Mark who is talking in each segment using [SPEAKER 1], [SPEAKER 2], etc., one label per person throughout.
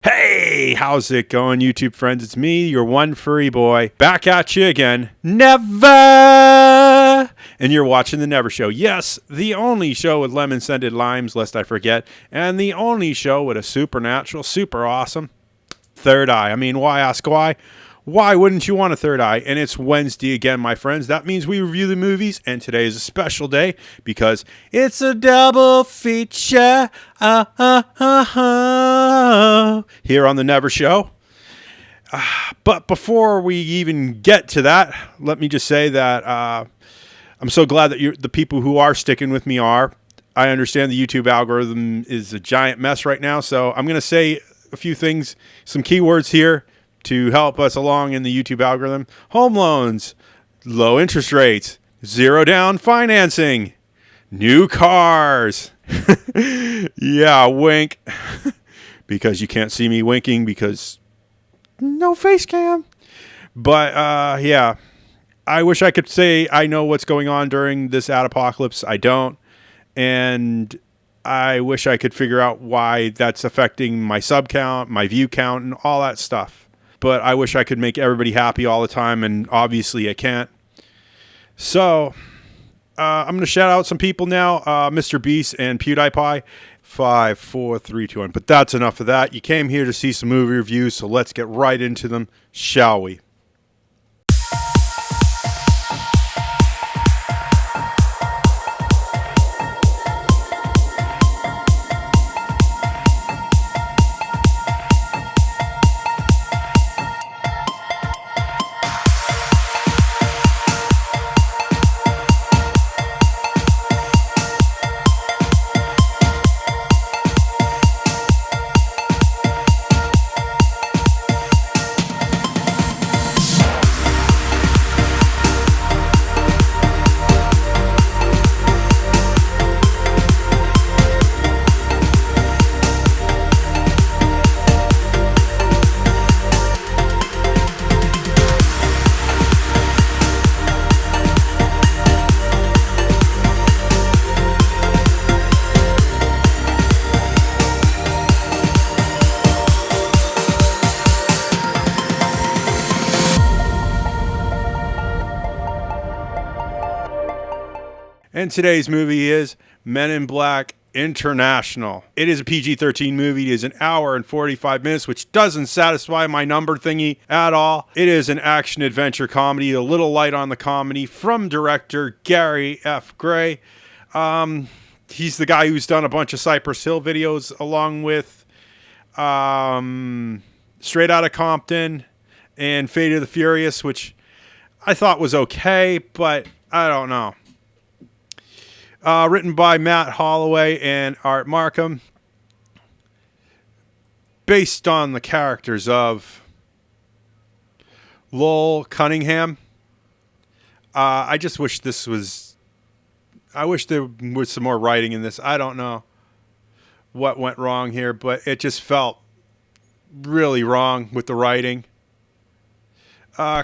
[SPEAKER 1] Hey, how's it going, YouTube friends? It's me, your one furry boy, back at you again. Never! And you're watching The Never Show. Yes, the only show with lemon-scented limes, lest I forget, and the only show with a supernatural, super awesome third eye. I mean, why ask why? Why wouldn't you want a third eye? And it's Wednesday again, my friends. That means we review the movies, and today is a special day because it's a double feature here on The Never Show. But before we even get to that, let me just say that I'm so glad that the people who are sticking with me are. I understand the YouTube algorithm is a giant mess right now, so I'm going to say a few things, some keywords here to help us along in the YouTube algorithm. Home loans, low interest rates, zero down financing, new cars. Yeah, wink. Because you can't see me winking because no face cam. But yeah, I wish I could say I know what's going on during this ad-apocalypse. I don't. And I wish I could figure out why that's affecting my sub count, my view count, and all that stuff. But I wish I could make everybody happy all the time, and obviously I can't. So I'm going to shout out some people now. Mr. Beast and PewDiePie. 5, 4, 3, 2, 1. But that's enough of that. You came here to see some movie reviews, so let's get right into them, shall we? And today's movie is Men in Black International. It is a PG-13 movie. It is an hour and 45 minutes, which doesn't satisfy my number thingy at all. It is an action-adventure comedy, a little light on the comedy, from director Gary F.A.K.K. He's the guy who's done a bunch of Cypress Hill videos, along with Straight Outta Compton and Fate of the Furious, which I thought was okay, but I don't know. Written by Matt Holloway and Art Markham. Based on the characters of Lowell Cunningham. I just wish this was... I wish there was some more writing in this. I don't know what went wrong here, but it just felt really wrong with the writing.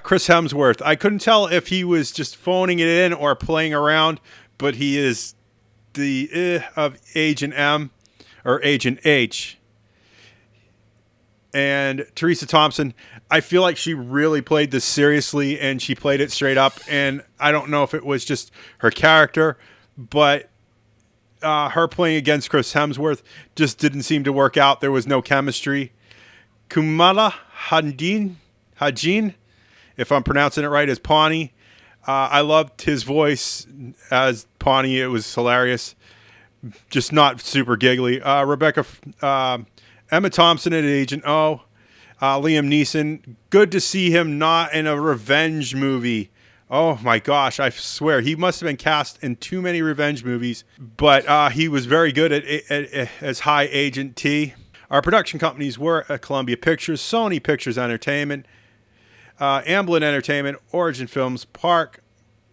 [SPEAKER 1] Chris Hemsworth. I couldn't tell if he was just phoning it in or playing around, but he is the of Agent M or Agent H. And Teresa Thompson, I feel like she really played this seriously and she played it straight up. And I don't know if it was just her character, but her playing against Chris Hemsworth just didn't seem to work out. There was no chemistry. Kumala Hajin, if I'm pronouncing it right, is Pawnee. I loved his voice as Pawnee. It was hilarious. Just not super giggly. Emma Thompson at Agent O. Liam Neeson. Good to see him not in a revenge movie. Oh my gosh, I swear. He must have been cast in too many revenge movies. But he was very good as High Agent T. Our production companies were Columbia Pictures, Sony Pictures Entertainment, Amblin Entertainment, Origin Films, Park,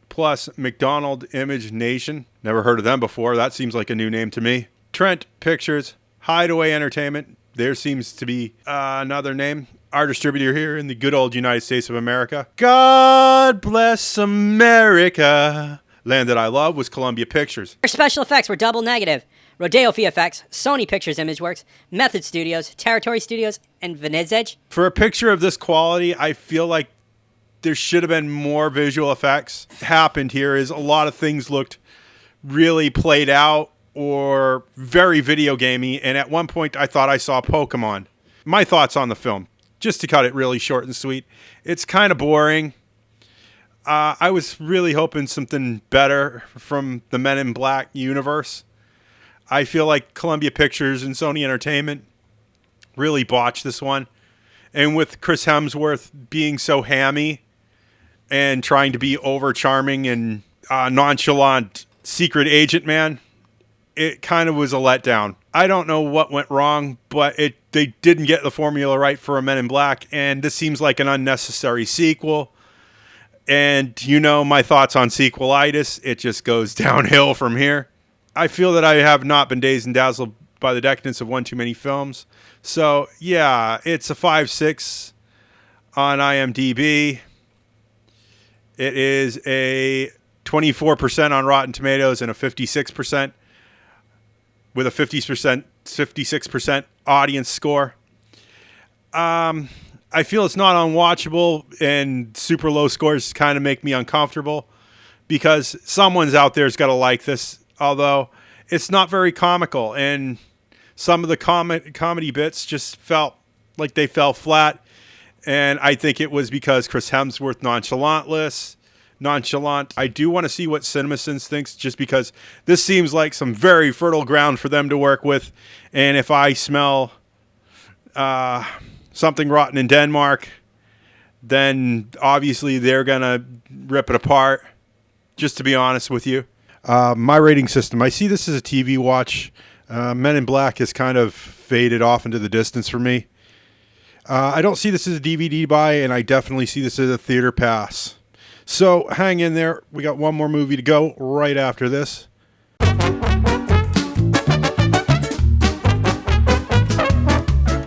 [SPEAKER 1] plus McDonald Image Nation. Never heard of them before. That seems like a new name to me. Trent Pictures, Hideaway Entertainment. There seems to be another name. Our distributor here in the good old United States of America. God bless America. Land that I love was Columbia Pictures.
[SPEAKER 2] Our special effects were double negative. Rodeo VFX, Sony Pictures Imageworks, Method Studios, Territory Studios, and Vinizage.
[SPEAKER 1] For a picture of this quality, I feel like there should have been more visual effects. Happened here is a lot of things looked really played out or very video gamey, and at one point I thought I saw Pokemon. My thoughts on the film, just to cut it really short and sweet, it's kind of boring. I was really hoping something better from the Men in Black universe. I feel like Columbia Pictures and Sony Entertainment really botched this one. And with Chris Hemsworth being so hammy and trying to be over charming and nonchalant secret agent man, it kind of was a letdown. I don't know what went wrong, but they didn't get the formula right for a Men in Black, and this seems like an unnecessary sequel. And you know my thoughts on sequelitis. It just goes downhill from here. I feel that I have not been dazed and dazzled by the decadence of one too many films. So, yeah, it's a 5.6 on IMDb. It is a 24% on Rotten Tomatoes and a 56% with a 56% audience score. I feel it's not unwatchable, and super low scores kind of make me uncomfortable because someone's out there's got to like this, although it's not very comical, and some of the comedy bits just felt like they fell flat, and I think it was because Chris Hemsworth nonchalant. I do want to see what CinemaSins thinks, just because this seems like some very fertile ground for them to work with, and if I smell something rotten in Denmark, then obviously they're going to rip it apart, just to be honest with you. My rating system, I see this as a TV watch. Men in Black has kind of faded off into the distance for me. I don't see this as a DVD buy, and I definitely see this as a theater pass. So hang in there. We got one more movie to go right after this.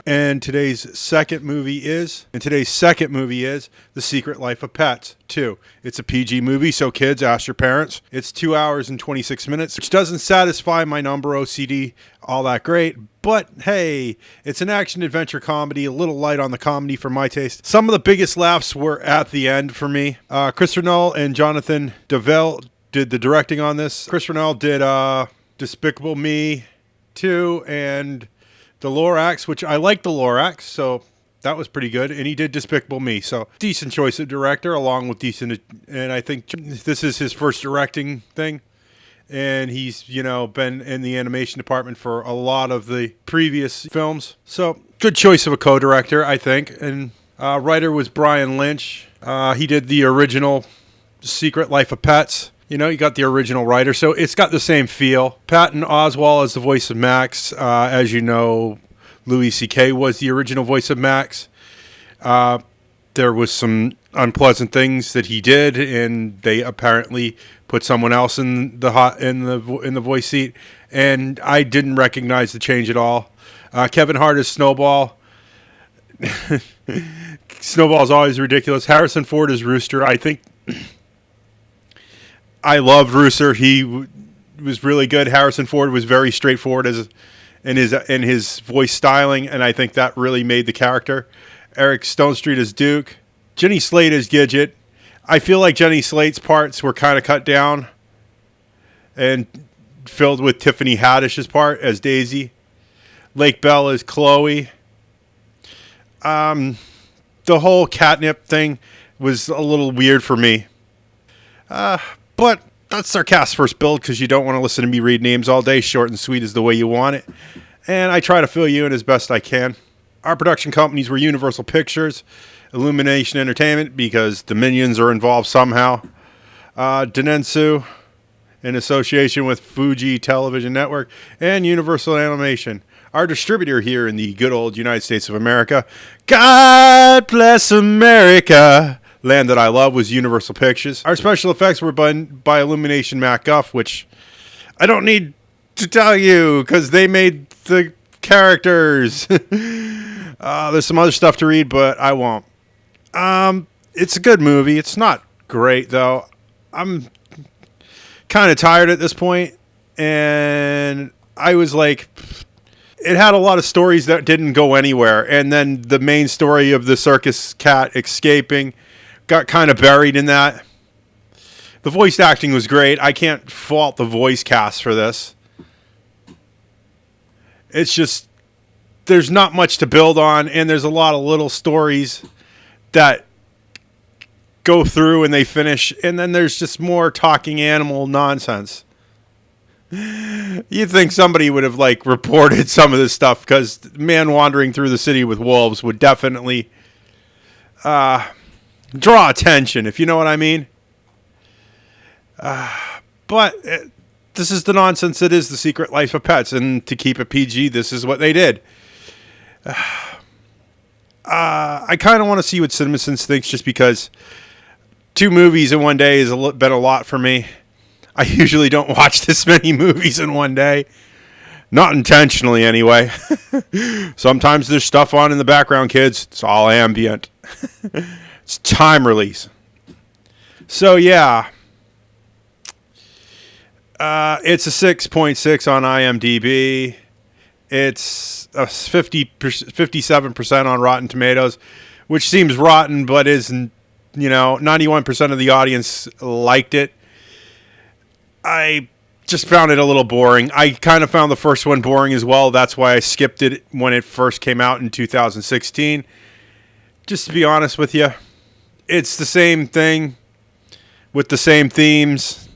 [SPEAKER 1] And today's second movie is The Secret Life of Pets 2. It's a PG movie, so kids, ask your parents. It's 2 hours and 26 minutes, which doesn't satisfy my number OCD all that great. But hey, it's an action-adventure comedy, a little light on the comedy for my taste. Some of the biggest laughs were at the end for me. Chris Renaud and Jonathan del Val did the directing on this. Chris Renaud did Despicable Me 2 and The Lorax, which I like The Lorax, so that was pretty good. And he did Despicable Me, so decent choice of director, along with decent. And I think this is his first directing thing, and he's been in the animation department for a lot of the previous films. So good choice of a co-director, I think. And writer was Brian Lynch. He did the original Secret Life of Pets. You got the original writer, so it's got the same feel. Patton Oswalt is the voice of Max. As you know, Louis C.K. was the original voice of Max. There was some unpleasant things that he did, and they apparently put someone else in the voice seat, and I didn't recognize the change at all. Kevin Hart is Snowball. Snowball's always ridiculous. Harrison Ford is Rooster. I think I loved Rooster. He was really good. Harrison Ford was very straightforward in his voice styling, and I think that really made the character. Eric Stonestreet is Duke. Jenny Slate is Gidget. I feel like Jenny Slate's parts were kind of cut down and filled with Tiffany Haddish's part as Daisy. Lake Bell is Chloe. The whole catnip thing was a little weird for me. But that's our cast first build, because you don't want to listen to me read names all day. Short and sweet is the way you want it. And I try to fill you in as best I can. Our production companies were Universal Pictures, Illumination Entertainment, because the Minions are involved somehow, Denensu, in association with Fuji Television Network, and Universal Animation. Our distributor here in the good old United States of America, God bless America, land that I love, was Universal Pictures. Our special effects were done by Illumination MacGuff, which I don't need to tell you because they made the characters. There's some other stuff to read, but I won't. It's a good movie. It's not great, though. I'm kind of tired at this point, and I was like, it had a lot of stories that didn't go anywhere. And then the main story of the circus cat escaping got kind of buried in that. The voice acting was great. I can't fault the voice cast for this. It's just, there's not much to build on, and there's a lot of little stories that go through and they finish, and then there's just more talking animal nonsense. You'd think somebody would have like reported some of this stuff, because man wandering through the city with wolves would definitely draw attention, if you know what I mean. But this is the nonsense that is The Secret Life of Pets, and to keep it PG, this is what they did. I kind of want to see what CinemaSins thinks, just because 2 movies in one day has been a lot for me. I usually don't watch this many movies in one day. Not intentionally, anyway. Sometimes there's stuff on in the background, kids. It's all ambient. It's time release. So, yeah. It's a 6.6 on IMDb. It's a 57% on Rotten Tomatoes, which seems rotten, but isn't, 91% of the audience liked it. I just found it a little boring. I kind of found the first one boring as well. That's why I skipped it when it first came out in 2016. Just to be honest with you, it's the same thing with the same themes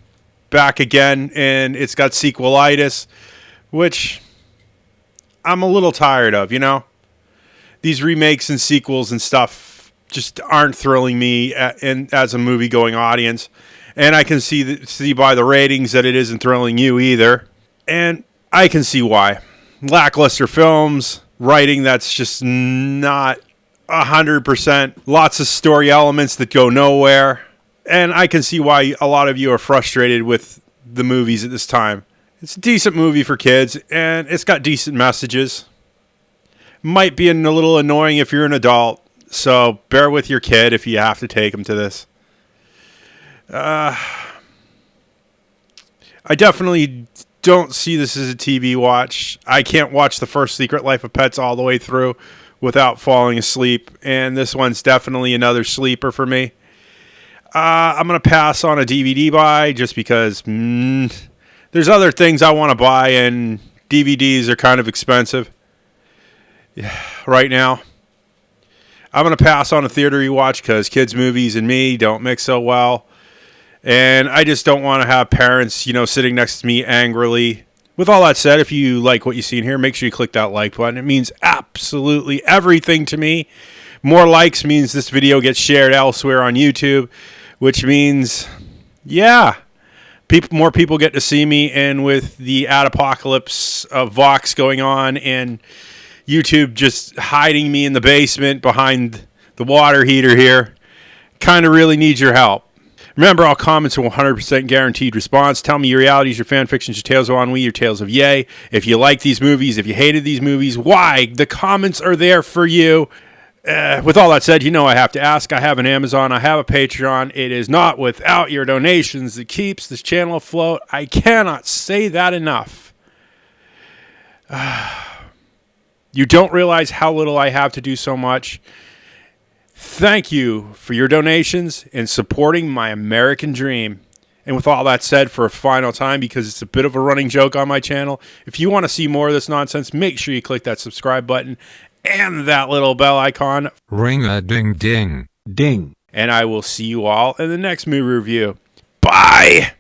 [SPEAKER 1] back again, and it's got sequelitis, which I'm a little tired of, These remakes and sequels and stuff just aren't thrilling me as a movie-going audience. And I can see by the ratings that it isn't thrilling you either. And I can see why. Lackluster films, writing that's just not 100%, lots of story elements that go nowhere. And I can see why a lot of you are frustrated with the movies at this time. It's a decent movie for kids, and it's got decent messages. Might be a little annoying if you're an adult, so bear with your kid if you have to take them to this. I definitely don't see this as a TV watch. I can't watch the first Secret Life of Pets all the way through without falling asleep, and this one's definitely another sleeper for me. I'm going to pass on a DVD buy just because there's other things I want to buy, and DVDs are kind of expensive right now. I'm going to pass on a theater rewatch because kids' movies and me don't mix so well. And I just don't want to have parents, sitting next to me angrily. With all that said, if you like what you see in here, make sure you click that like button. It means absolutely everything to me. More likes means this video gets shared elsewhere on YouTube, which means, more people get to see me. And with the ad-apocalypse of Vox going on and YouTube just hiding me in the basement behind the water heater here, kind of really need your help. Remember, all comments are 100% guaranteed response. Tell me your realities, your fan fictions, your tales of ennui, your tales of yay. If you like these movies, if you hated these movies, why? The comments are there for you. With all that said, I have to ask. I have an Amazon. I have a Patreon. It is not without your donations that keeps this channel afloat. I cannot say that enough. You don't realize how little I have to do so much. Thank you for your donations and supporting my American dream. And with all that said, for a final time, because it's a bit of a running joke on my channel, if you want to see more of this nonsense, make sure you click that subscribe button and that little bell icon.
[SPEAKER 3] Ring-a-ding-ding.
[SPEAKER 1] Ding. And I will see you all in the next movie review. Bye!